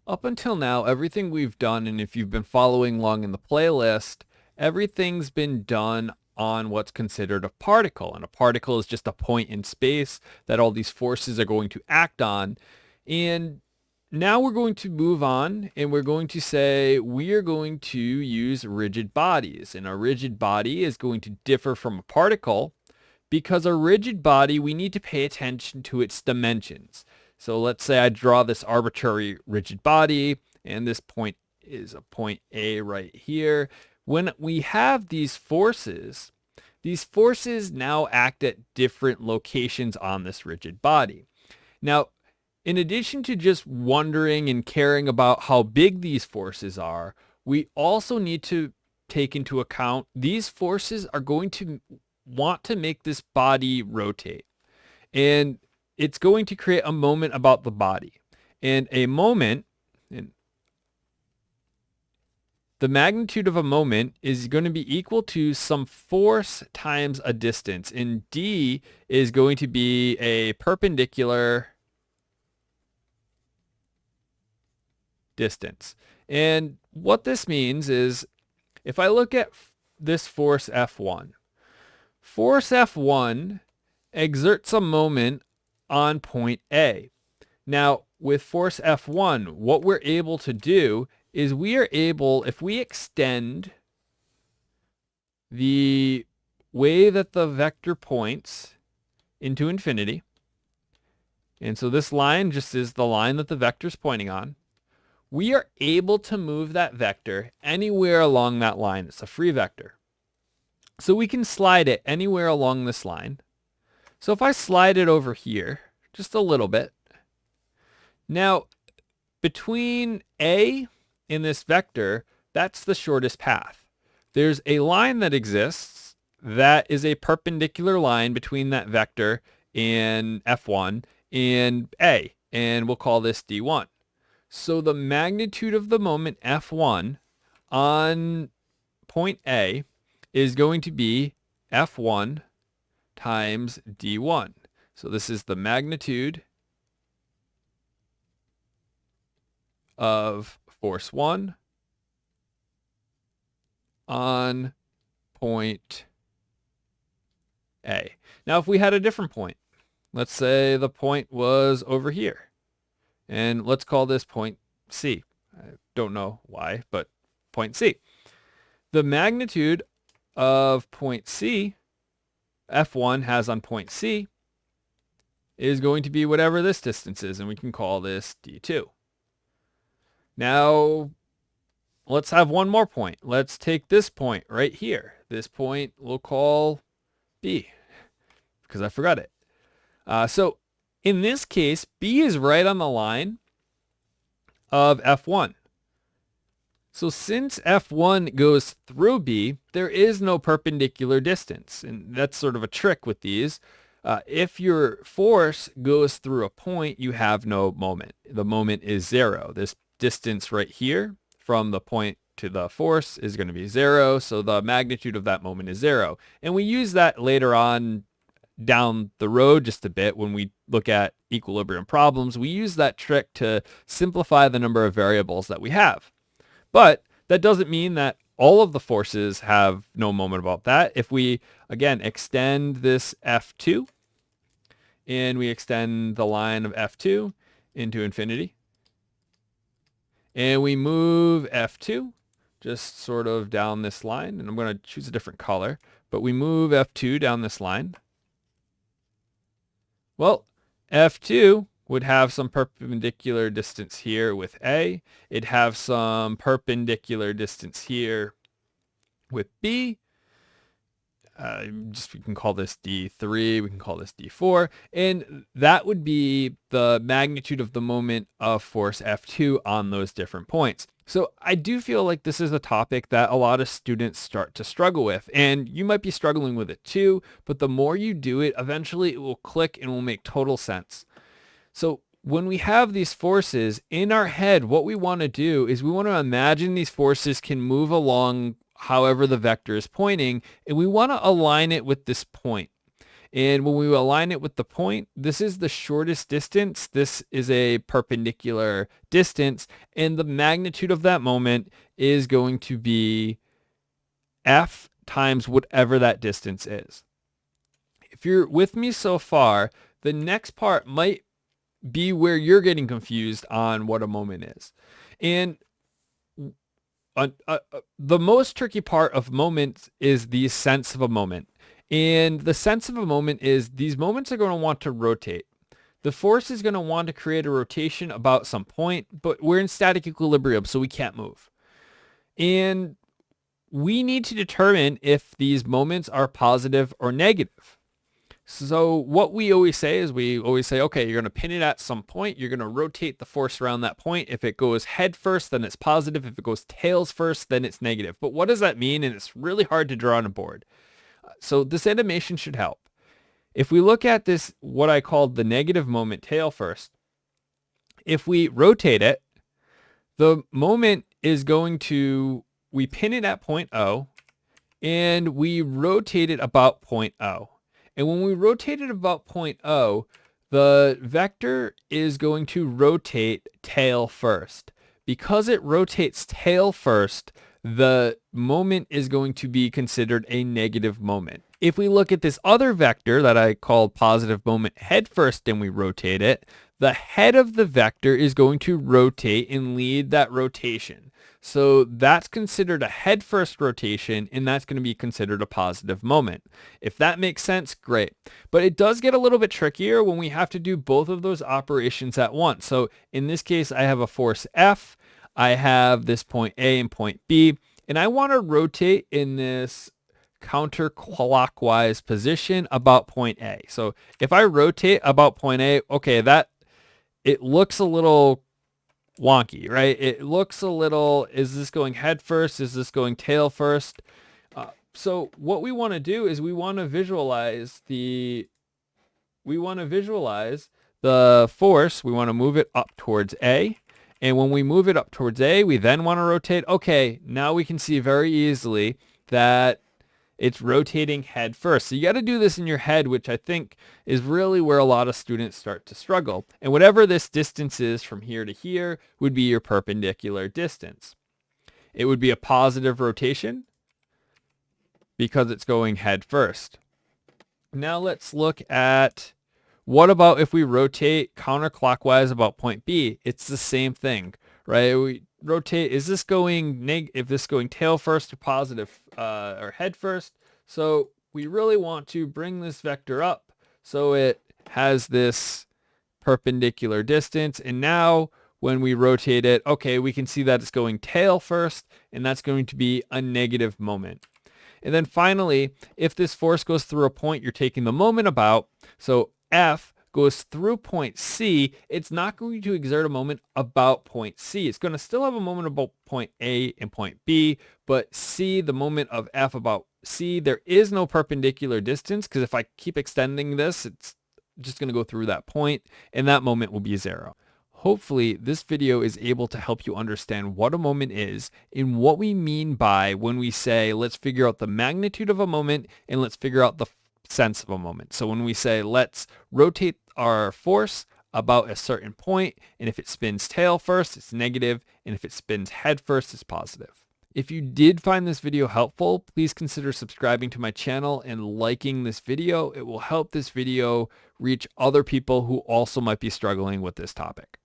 Up until now, everything we've done, and if you've been following along in the playlist, everything's been done on what's considered a particle. And a particle is just a point in space that all these forces are going to act on. And now we're going to move on and we're going to say we are going to use rigid bodies. And a rigid body is going to differ from a particle because a rigid body, we need to pay attention to its dimensions. So let's say I draw this arbitrary rigid body, and this point is a point A right here. When we have these forces now act at different locations on this rigid body. Now, in addition to just wondering and caring about how big these forces are, we also need to take into account these forces are going to want to make this body rotate. And it's going to create a moment about the body. And a moment, and the magnitude of a moment is going to be equal to some force times a distance. And d is going to be a perpendicular distance. And what this means is if I look at this force F1, force F1 exerts a moment on point A. Now, with force F1, what we're able to do is we are able, if we extend the way that the vector points into infinity, and so this line just is the line that the vector is pointing on, we are able to move that vector anywhere along that line. It's a free vector. So we can slide it anywhere along this line. So if I slide it over here, just a little bit. Now, between A and this vector, that's the shortest path. There's a line that exists that is a perpendicular line between that vector and F1 and A, and we'll call this D1. So the magnitude of the moment F1 on point A is going to be F1 times D1. So this is the magnitude of force 1 on point A. Now, if we had a different point, let's say the point was over here, and let's call this point C. I don't know why, but point C. The magnitude of point C, F1 has on point C, is going to be whatever this distance is, and we can call this D2. Now, let's have one more point. Let's take this point right here. This point we'll call B, because I forgot it. So in this case, B is right on the line of F1. So since F1 goes through B, there is no perpendicular distance. And that's sort of a trick with these. If your force goes through a point, you have no moment. The moment is zero. This distance right here from the point to the force is going to be zero. So the magnitude of that moment is zero. And we use that later on down the road just a bit when we look at equilibrium problems. We use that trick to simplify the number of variables that we have. But that doesn't mean that all of the forces have no moment about that. If we, again, extend this F2 and we extend the line of F2 into infinity, and we move F2 just sort of down this line, and I'm going to choose a different color, but we move F2 down this line. Well, F2 would have some perpendicular distance here with A. It'd have some perpendicular distance here with B. We can call this D3, we can call this D4, and that would be the magnitude of the moment of force F2 on those different points. So I do feel like this is a topic that a lot of students start to struggle with, and you might be struggling with it too, but the more you do it, eventually it will click and will make total sense. So when we have these forces in our head, what we want to do is we want to imagine these forces can move along however the vector is pointing, and we want to align it with this point. And when we align it with the point, this is the shortest distance. This is a perpendicular distance. And the magnitude of that moment is going to be F times whatever that distance is. If you're with me so far, the next part might be where you're getting confused on what a moment is. And the most tricky part of moments is the sense of a moment. And the sense of a moment is these moments are going to want to rotate. The force is going to want to create a rotation about some point, but we're in static equilibrium, so we can't move. And we need to determine if these moments are positive or negative. So what we always say is okay, you're going to pin it at some point. You're going to rotate the force around that point. If it goes head first, then it's positive. If it goes tails first, then it's negative. But what does that mean? And it's really hard to draw on a board. So this animation should help. If we look at this, what I called the negative moment tail first, if we rotate it, the moment is going to, we pin it at point O, and we rotate it about point O. And when we rotate it about point O, the vector is going to rotate tail first. Because it rotates tail first, the moment is going to be considered a negative moment. If we look at this other vector that I called positive moment head first and we rotate it, the head of the vector is going to rotate and lead that rotation. So that's considered a head first rotation, and that's going to be considered a positive moment. If that makes sense, great. But it does get a little bit trickier when we have to do both of those operations at once. So in this case, I have a force F, I have this point A and point B, and I want to rotate in this counterclockwise position about point A. So if I rotate about point A, okay, it looks a little wonky, right? It looks a little, is this going head first? Is this going tail first? So what we want to do is we want to visualize the force. We want to move it up towards A. And when we move it up towards A, we then want to rotate. Okay, now we can see very easily that it's rotating head first. So you got to do this in your head, which I think is really where a lot of students start to struggle. And whatever this distance is from here to here would be your perpendicular distance. It would be a positive rotation because it's going head first. Now let's look at, what about if we rotate counterclockwise about point B? It's the same thing, right? We rotate, is this going if this is going tail first or positive or head first? So we really want to bring this vector up so it has this perpendicular distance. And now when we rotate it, okay, we can see that it's going tail first, and that's going to be a negative moment. And then finally, if this force goes through a point you're taking the moment about, so F goes through point C, it's not going to exert a moment about point C. It's going to still have a moment about point A and point B, but C, the moment of F about C, there is no perpendicular distance, because if I keep extending this, it's just going to go through that point, and that moment will be 0. Hopefully, this video is able to help you understand what a moment is and what we mean by when we say, let's figure out the magnitude of a moment and let's figure out the sense of a moment. So when we say, let's rotate our force about a certain point, and if it spins tail first, it's negative, and if it spins head first, it's positive. If you did find this video helpful, please consider subscribing to my channel and liking this video. It will help this video reach other people who also might be struggling with this topic.